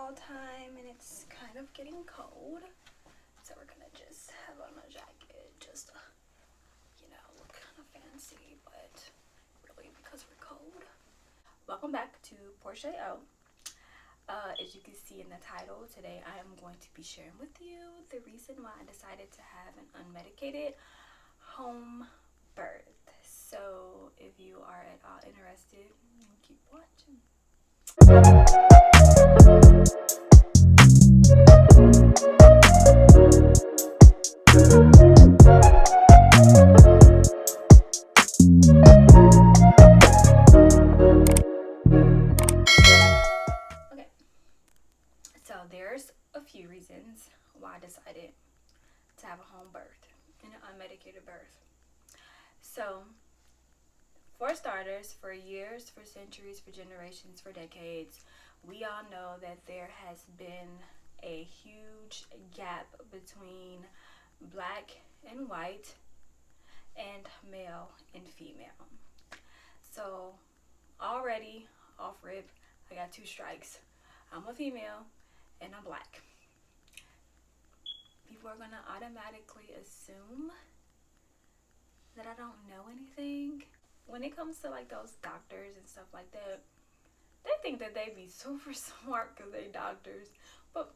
fall time and it's kind of getting cold, so we're gonna just have on a jacket just to, look kind of fancy, but really because we're cold. Welcome back to Porche O. As you can see in the title, today I am going to be sharing with you the reason why I decided to have an unmedicated home birth. So if you are at all interested, keep watching. Okay, so there's a few reasons why I decided to have a home birth and an unmedicated birth. So, for starters, for years, for centuries, for generations, for decades, we all know that there has been a huge gap between black and white and male and female. So, already off rip, I got two strikes. I'm a female and I'm black. People are gonna automatically assume that I don't know anything. When it comes to like those doctors and stuff like that, they think that they be super smart because they doctors, but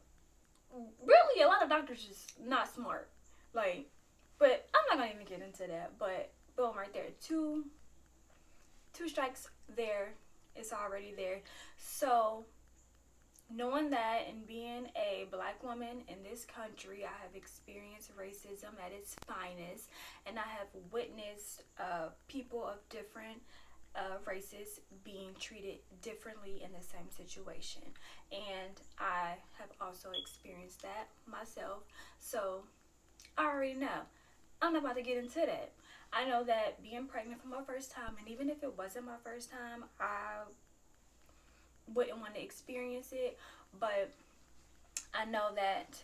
really a lot of doctors just not smart. But I'm not gonna even get into that. But boom, right there, two strikes there. It's already there. So knowing that and being a black woman in this country, I have experienced racism at its finest, and I have witnessed people of different races being treated differently in the same situation. And I have also experienced that myself. So I already know. I'm not about to get into that. I know that being pregnant for my first time, and even if it wasn't my first time, I wouldn't want to experience it, but I know that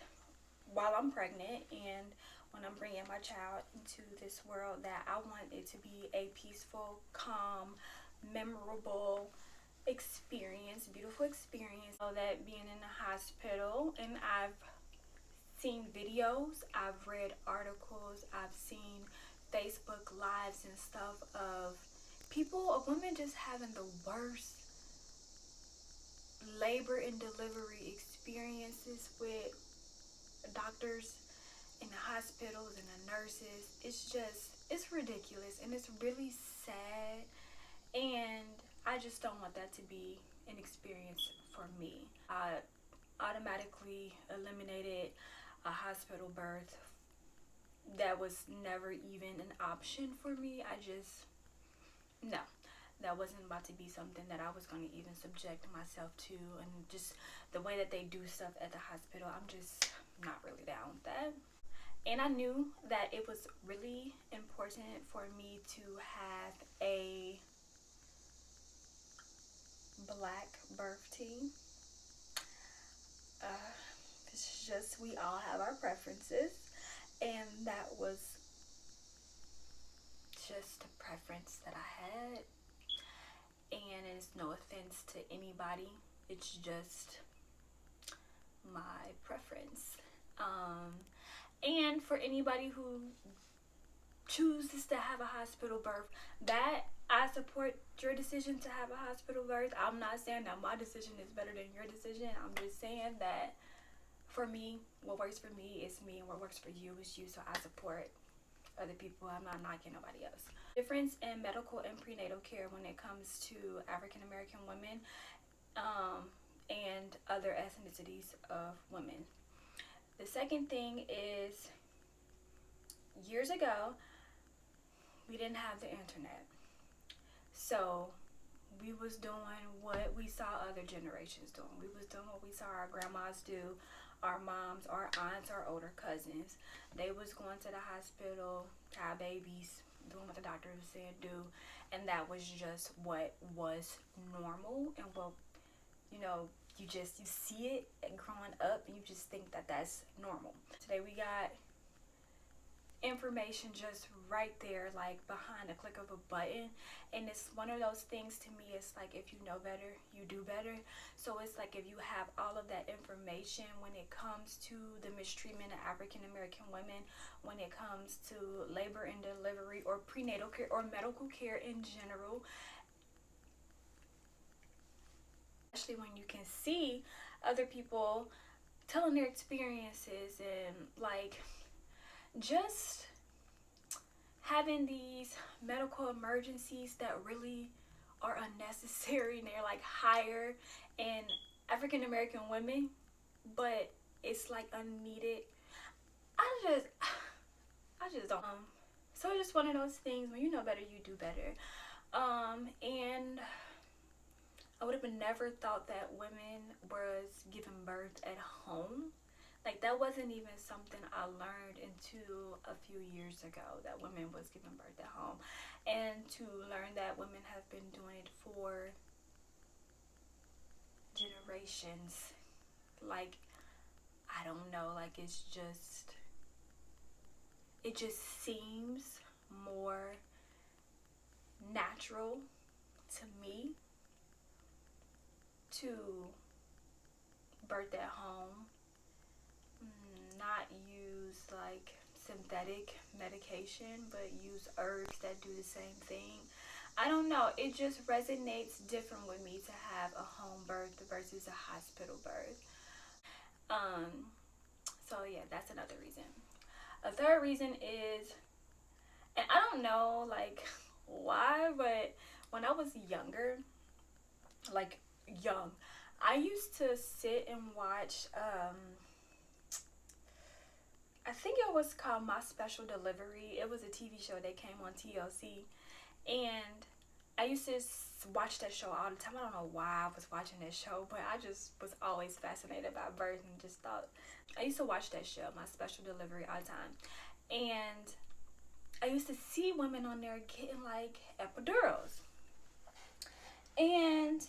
while I'm pregnant and when I'm bringing my child into this world, that I want it to be a peaceful, calm, memorable experience, beautiful experience. So that being in the hospital, and I've seen videos, I've read articles, I've seen Facebook lives and stuff of women just having the worst labor and delivery experiences with doctors in the hospitals and the nurses. It's ridiculous and it's really sad, and I just don't want that to be an experience for me. I automatically eliminated a hospital birth. That was never even an option for me. No, that wasn't about to be something that I was going to even subject myself to, and just the way that they do stuff at the hospital, I'm just not really down with that. And I knew that it was really important for me to have a black birth team. It's just, we all have our preferences, and that was just a preference that I had. And it's no offense to anybody, it's just my preference. And for anybody who chooses to have a hospital birth, that I support your decision to have a hospital birth. I'm not saying that my decision is better than your decision. I'm just saying that for me, what works for me is me, and what works for you is you. So I support other people. I'm not knocking nobody else. Difference in medical and prenatal care when it comes to African American women and other ethnicities of women. The second thing is, years ago, we didn't have the internet. So we was doing what we saw other generations doing. We was doing what we saw our grandmas do, our moms, our aunts, our older cousins. They was going to the hospital, have babies, doing what the doctor was saying do, and that was just what was normal, and what, you see it growing up, and you just think that that's normal. Today we got information just right there, like behind a click of a button. And it's one of those things, to me, it's like if you know better, you do better. So it's like if you have all of that information when it comes to the mistreatment of African American women, when it comes to labor and delivery or prenatal care or medical care in general, especially when you can see other people telling their experiences and like just having these medical emergencies that really are unnecessary, and they're like higher in African American women, but it's like unneeded. I just don't. So it's just one of those things, when you know better, you do better. And I would have never thought that women was giving birth at home. Like, that wasn't even something I learned until a few years ago, that women was giving birth at home. And to learn that women have been doing it for generations. Like, I don't know, like it just seems more natural to me to birth at home, not use like synthetic medication, but use herbs that do the same thing. I don't know, it just resonates different with me to have a home birth versus a hospital birth. So yeah, that's another reason. A third reason is, and I don't know like why, but when I was younger, like young, I used to sit and watch I think it was called My Special Delivery. It was a TV show that came on TLC, and I used to watch that show all the time. I don't know why I was watching that show, but I just was always fascinated by birth and just thought, I used to watch that show, My Special Delivery, all the time. And I used to see women on there getting like epidurals. And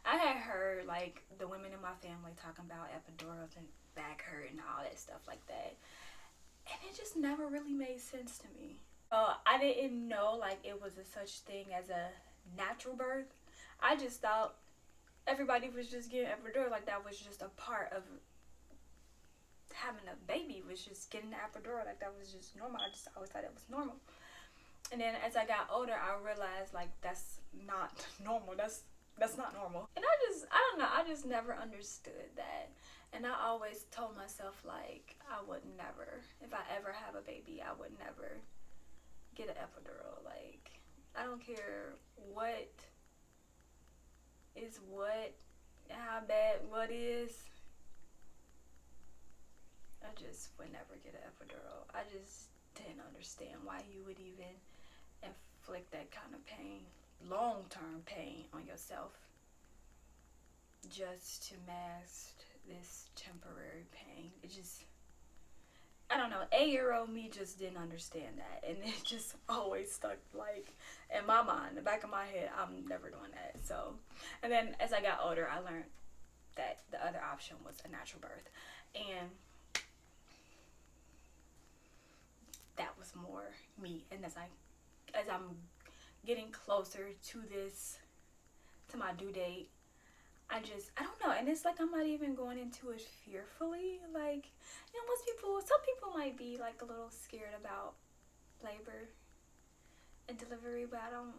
I had heard like the women in my family talking about epidurals and back hurt and all that stuff like that. And it just never really made sense to me. I didn't know like it was a such thing as a natural birth. I just thought everybody was just getting epidural, like that was just a part of having a baby, was just getting the epidural, like that was just normal. I just always thought it was normal. And then as I got older, I realized like that's not normal. That's not normal. And I don't know, I just never understood that. And I always told myself like I would never, if I ever have a baby, I would never get an epidural. Like, I don't care what is what, how bad what is, I just would never get an epidural. I just didn't understand why you would even inflict that kind of pain, long-term pain, on yourself just to mask this temporary pain. It just, I don't know, 8-year-old me just didn't understand that, and it just always stuck like in my mind, the back of my head, I'm never doing that. So, and then as I got older, I learned that the other option was a natural birth, and that was more me. And as I'm getting closer to my due date, I don't know, and it's like I'm not even going into it fearfully. Like, you know, some people might be like a little scared about labor and delivery, but I don't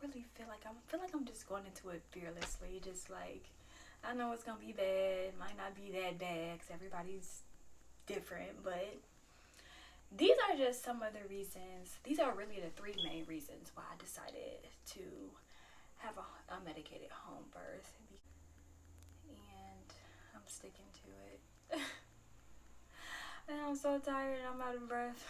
really feel like I'm just going into it fearlessly. Just like, I know it's gonna be bad, might not be that bad because everybody's different, but these are just some of the reasons. These are really the 3 main reasons why I decided to have a medicated home birth. And I'm sticking to it. And I'm so tired and I'm out of breath.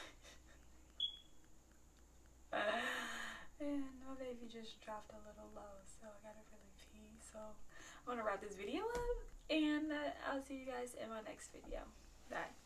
And my baby just dropped a little low, so I gotta really pee. So I'm gonna wrap this video up, and I'll see you guys in my next video. Bye.